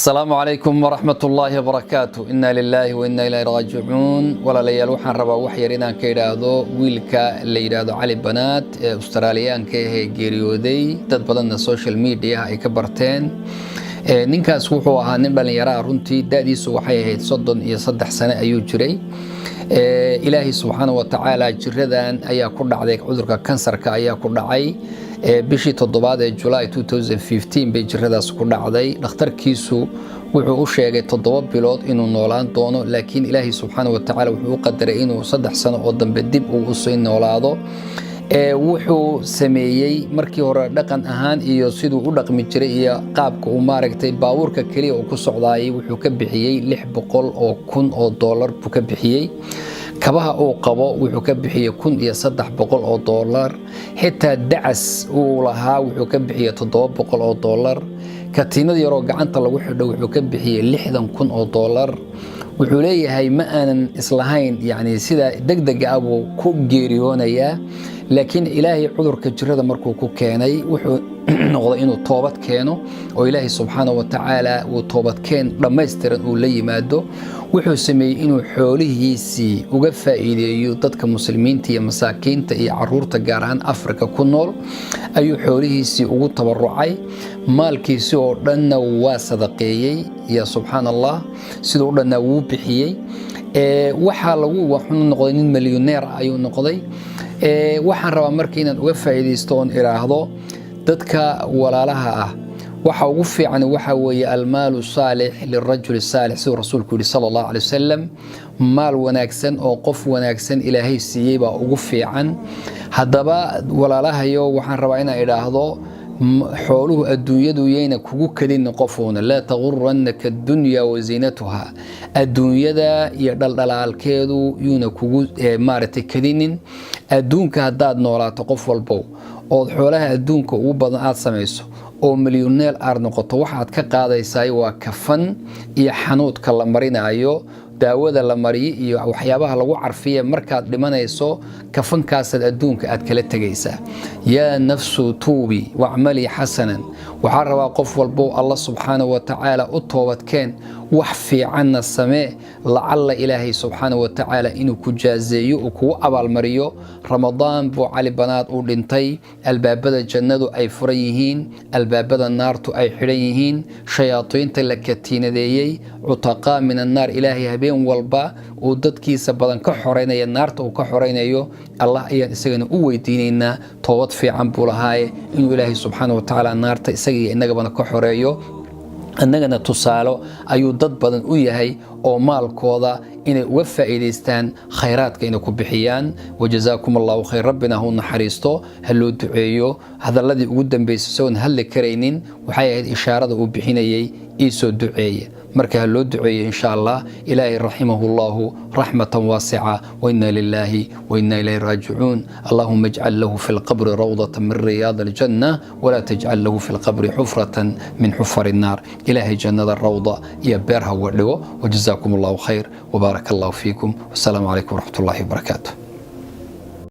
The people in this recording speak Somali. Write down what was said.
السلام عليكم ورحمة الله وبركاته. إنا لله وإنا إليه راجعون. ولا ليال وحن ربا وحيرنا كيرادو ويلكا اللي يرادو علي بنات أستراليان كيه جيريودي تدبلنا السوشيال ميديا أي كبرتين ninkaas wuxuu ahaa nin dhalinyaro runtii daadiisu waxay ahayd 30 sano ayuu jiray ilaahi subhanahu wa ta'ala jiradan ayaa ku dhacday cudurka kansarka ayaa ku dhacay bishii 7 ee July 2015 bay jiradaas ku dhacday dhakhtarkiisu wuxuu u sheegay 7 bilood inuu noolaan doono laakiin ilaahi subhanahu wa ta'ala wuxuu u qadaray inuu 3 sano oo dambe dib u soo noolaado wuxuu sameeyay markii hore dhaqan ahaan iyo sidoo u dhaqmi jiray iyo qaabka uu maaragtay baabuurka kaliya oo ku socdaayay wuxuu ka bixiyay $600,000 buu ka bixiyay kabaha uu qabo wuxuu ka bixiyay $1,300 xitaa dacas uu lahaa wuxuu ka bixiyay $700 katiinad yar oo gacanta lagu xidho wuxuu ka bixiyay $60,000 wuxuu leeyahay ma aanan islahayn yani sida degdeg ah buu ku geeriyoonaya laakiin ilaahay cudurka jirada markuu ku keenay wuxuu noqday inuu toobad keeno oo ilaahay subhanahu wa ta'ala uu toobad keen dhameystiran uu la yimaado wuxuu sameeyay inuu xoolihiisii uga faa'iideeyo dadka muslimiinta iyo masaakiinta iyo caruurta gaar ahaan Afrika ku nool ayuu xoolihiisii ugu tabarucay maalkiisii oo dhanna waa sadaqeeyay ya subhanallah sidoo dhanna wuu bixiyay waxa lagu wuxuu noqday nin milyaneer ayuu noqday waxaan rabaa markii inaan uga faa'iideysto oo iraahdo dadka walaalaha ah waxa ugu fiican waxa weeye almaalu saalih lirajul saalih sida rasuulku sallallahu alayhi wasallam maal wanaagsan oo qof wanaagsan ilaahay siiyay baa ugu fiican hadaba walaalahayo waxaan rabaa inaan iraahdo xooluhu adduunyadu yeena kugu kadin qofoona la tagurranaka dunya wa zinatuha adduunyada iyo dhaldhalaalkeedu yuuna kugu maartay kadinin adduunka hadaad noolaato qof walbo oo xoolaha adduunka ugu badan aad sameeyso oo milyaneer aad noqoto waxaad ka qaadaysaa waa kafan iyo xanuudka la marinayo daawada la mariyo iyo waxyaabaha lagu carfiyo markaad dhimanayso kafankaas adduunka aad kala tagaysaa ya nafsu tuubi wa'mali hasanan waxa rabaa qof walbo Allah subhanahu wa ta'ala u toobadkeen wax fiican samee la'alla ilaahi subhanahu wa ta'ala inuu ku jaazeeyo oo ku abaal mariyo ramadaan buu cali banaad u dhintay albaabada jannadu ay furan yihiin albaabada naartu ay xiran yihiin shayaatiinta la katiinadeeyay utaqa min an-nar ilaahi habeen walba oo dadkiisa badan ka xoreynaya naarta uu ka xoreynayo Allah ayaan isagana u weydiinayna toobad fiican buu lahaay inuu ilaahi subhanahu wa ta'ala naarta isaga inagaba ka xoreeyo annagana tusaalo ayuu dad badan u yahay oo maalkooda inay uga faa'iideystaan khayraadka inay ku bixiyaan wajazaakumullahu khayr rabbina hu naxariisto haloo duceeyo hadaladii ugu dambeysay soo hal kareynin waxay ahayd ishaarada uu bixinayay isoo duceeye marka haloo duceeyo insha Allah ilaahi rahimahullahu rahmatan wasi'a wa inna lillahi wa inna ilayhi raji'un allahumma ij'al lahu fil qabri rawdatan min riyad al janna wa la taj'al lahu fil qabri hufratan min hufar an-nar ilahi jannada rawda ya beerha wadhigo wajazaakumullahu khayr wa barakallahu fiikum wassalamu alaykum wa rahmatullahi wa barakatuh.